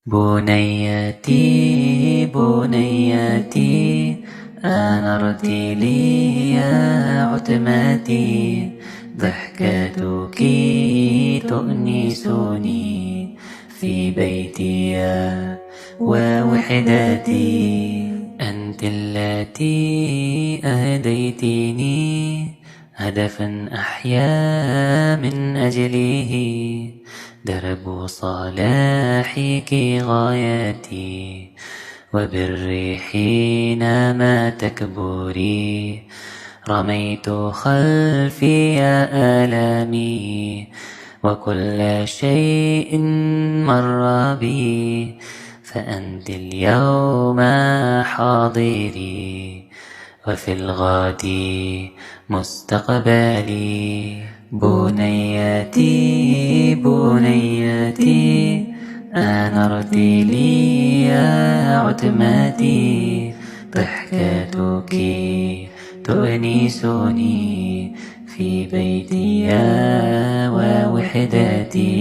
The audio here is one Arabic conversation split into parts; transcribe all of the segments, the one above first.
بنيتي بنيتي أنرت لي يا عتمتي، ضحكتك تؤنسني في بيتي ووحدتي. أنت التي أهديتني هدفا أحيا من أجله، درب صلاحك غايتي وبري حينما تكبري. رميت خلفي آلامي وكل شيء مر بي، فأنت اليوم حاضري وفي الغد مستقبلي. بنيتي بنيتي أنرت لي يا عتمتي، ضحكتك تؤنسني في بيتي ووحدتي.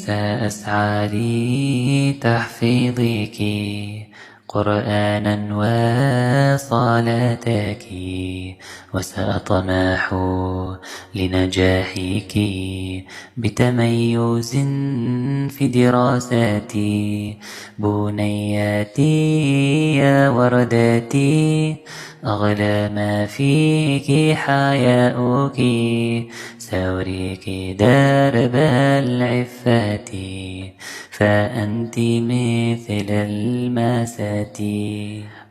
سأسعى لتحفيظك قرآنا وصلاتك، وسأطمح لنجاحك بتميز في دراستي. بنيتي يا وردتي أغلى ما فيك حياؤك، سأريك درب العفة فأنت مثل الماسة.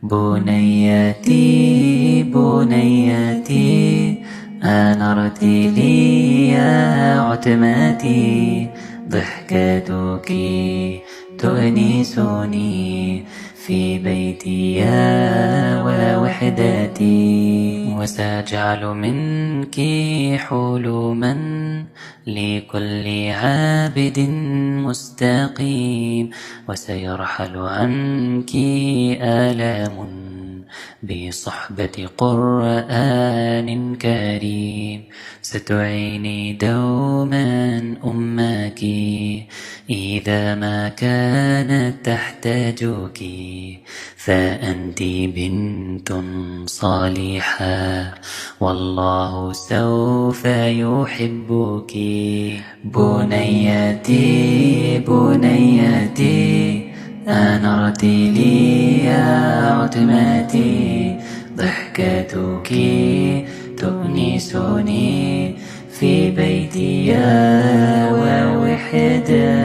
بنيتي بنيتي أنرت لي يا عتمتي، ضحكتك تؤنسني في بيتي ووحدتي. وسأجعل منك حلما لكل عابد مستقيم، وسيرحل عنك آلام بصحبة قرآن كريم. ستعيني دوما أمك إذا ما كانت تحتاجك، فأنت بنت صالحة والله سوف يحبك. بنيتي بنيتي أنرت لي يا عتمتي، ضحكتك تؤنسني في بيتي ووحدتي.